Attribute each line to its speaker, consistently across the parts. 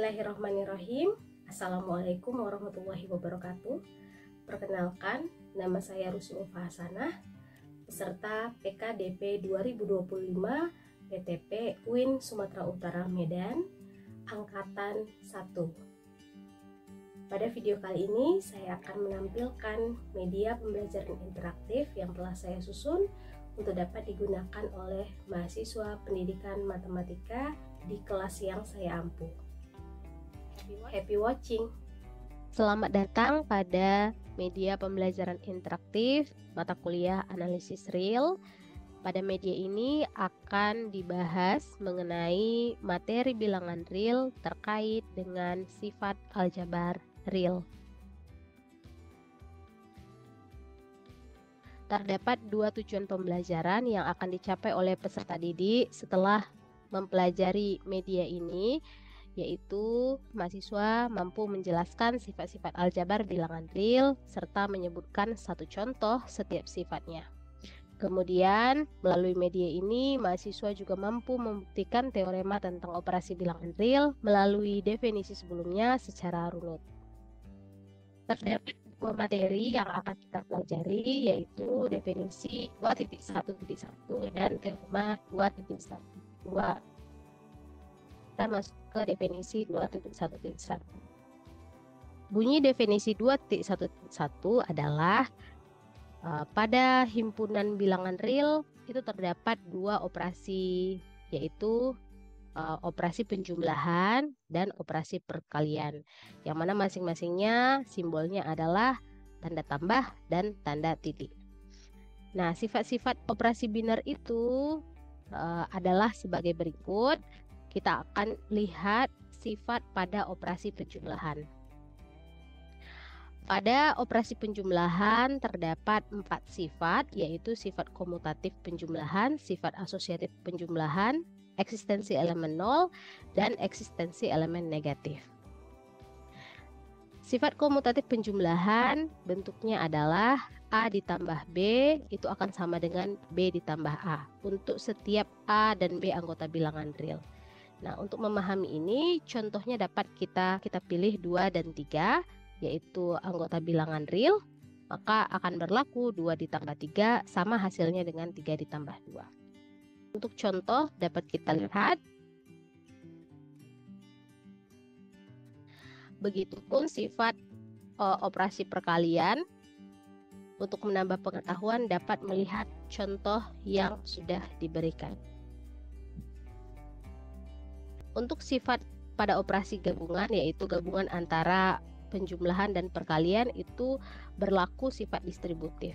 Speaker 1: Bismillahirrahmanirrahim. Assalamualaikum warahmatullahi wabarakatuh. Perkenalkan, nama saya Rusli Ulfa Hasanah, peserta PKDP 2025 PTP UIN Sumatera Utara Medan, Angkatan 1. Pada video kali ini, saya akan menampilkan media pembelajaran interaktif yang telah saya susun untuk dapat digunakan oleh mahasiswa pendidikan matematika di kelas yang saya ampu. Happy watching!
Speaker 2: Selamat datang pada media pembelajaran interaktif mata kuliah analisis real. Pada media ini akan dibahas mengenai materi bilangan real terkait dengan sifat aljabar real. Terdapat dua tujuan pembelajaran yang akan dicapai oleh peserta didik setelah mempelajari media ini, yaitu mahasiswa mampu menjelaskan sifat-sifat aljabar bilangan real serta menyebutkan satu contoh setiap sifatnya. Kemudian, melalui media ini, mahasiswa juga mampu membuktikan teorema tentang operasi bilangan real melalui definisi sebelumnya secara runut. Terdapat dua materi yang akan kita pelajari, yaitu definisi 2.1.1 dan teorema 2.1.2. Kita masuk ke definisi 2.1.1. Bunyi definisi 2.1.1 adalah pada himpunan bilangan real itu terdapat dua operasi, yaitu operasi penjumlahan dan operasi perkalian, yang mana masing-masingnya simbolnya adalah tanda tambah dan tanda titik. Nah, sifat-sifat operasi biner itu adalah sebagai berikut. Kita akan lihat sifat pada operasi penjumlahan. Pada operasi penjumlahan terdapat 4 sifat, yaitu sifat komutatif penjumlahan, sifat asosiatif penjumlahan, eksistensi elemen 0, dan eksistensi elemen negatif. Sifat komutatif penjumlahan bentuknya adalah A ditambah B itu akan sama dengan B ditambah A untuk setiap A dan B anggota bilangan real. Nah, untuk memahami ini, contohnya dapat kita pilih 2 dan 3, yaitu anggota bilangan real, maka akan berlaku 2 ditambah 3 sama hasilnya dengan 3 ditambah 2. Untuk contoh dapat kita lihat. Begitupun sifat operasi perkalian. Untuk menambah pengetahuan dapat melihat contoh yang sudah diberikan. Untuk sifat pada operasi gabungan, yaitu gabungan antara penjumlahan dan perkalian, itu berlaku sifat distributif.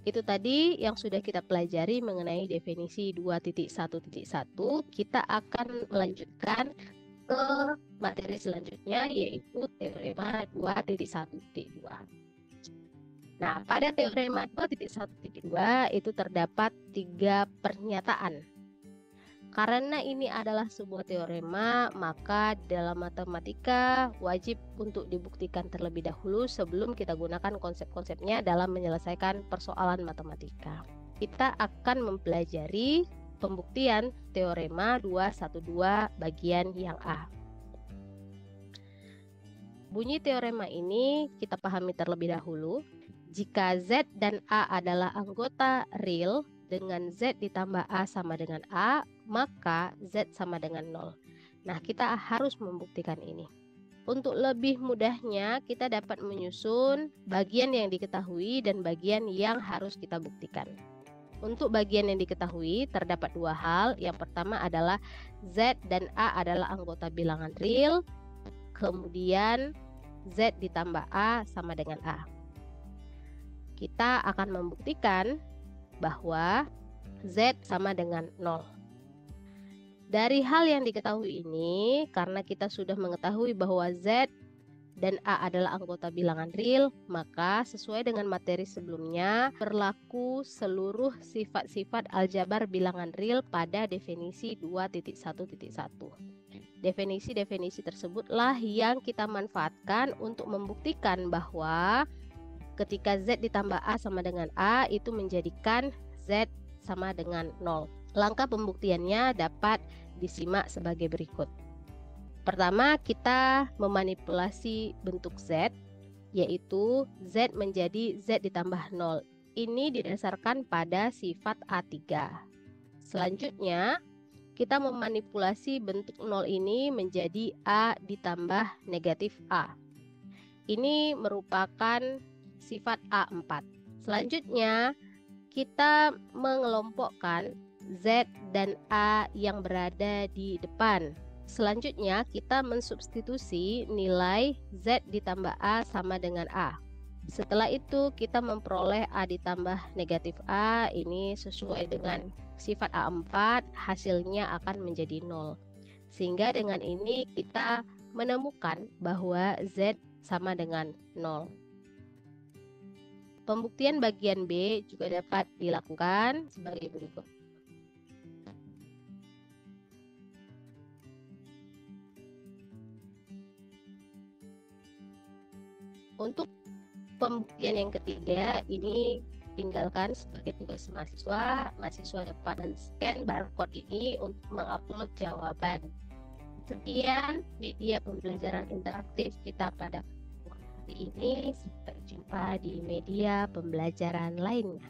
Speaker 2: Itu tadi yang sudah kita pelajari mengenai definisi 2.1.1. Kita akan melanjutkan ke materi selanjutnya, yaitu teorema 2.1.2. Nah, pada teorema 2.1.2 itu terdapat 3 pernyataan. Karena ini adalah sebuah teorema, maka dalam matematika wajib untuk dibuktikan terlebih dahulu sebelum kita gunakan konsep-konsepnya dalam menyelesaikan persoalan matematika. Kita akan mempelajari pembuktian teorema 212 bagian yang A. Bunyi teorema ini kita pahami terlebih dahulu. Jika Z dan A adalah anggota real dengan Z ditambah A sama dengan A, maka Z sama dengan 0. Nah, kita harus membuktikan ini. Untuk lebih mudahnya, kita dapat menyusun bagian yang diketahui dan bagian yang harus kita buktikan. Untuk bagian yang diketahui, terdapat 2 hal. Yang pertama adalah Z dan A adalah anggota bilangan real, kemudian Z ditambah A sama dengan A. Kita akan membuktikan bahwa Z sama dengan 0. Dari hal yang diketahui ini, karena kita sudah mengetahui bahwa Z dan A adalah anggota bilangan real, maka sesuai dengan materi sebelumnya, berlaku seluruh sifat-sifat aljabar bilangan real pada definisi 2.1.1. Definisi-definisi tersebutlah yang kita manfaatkan untuk membuktikan bahwa ketika Z ditambah A sama dengan A itu menjadikan Z sama dengan 0. Langkah pembuktiannya dapat disimak sebagai berikut. Pertama, kita memanipulasi bentuk Z, yaitu Z menjadi Z ditambah 0. Ini didasarkan pada sifat A3. Selanjutnya, kita memanipulasi bentuk 0 ini menjadi A ditambah negatif A. Ini merupakan sifat A4. Selanjutnya, kita mengelompokkan Z dan A yang berada di depan. Selanjutnya, kita mensubstitusi nilai Z ditambah A sama dengan A. Setelah itu, kita memperoleh A ditambah negatif A. Ini sesuai dengan sifat A4, hasilnya akan menjadi 0. Sehingga dengan ini kita menemukan bahwa Z sama dengan 0. Pembuktian bagian B juga dapat dilakukan sebagai berikut. Untuk pembuktian yang ketiga, ini tinggalkan sebagai tugas mahasiswa dapat scan barcode ini untuk mengupload jawaban. Sekian media pembelajaran interaktif kita pada hari ini. Sampai jumpa di media pembelajaran lainnya.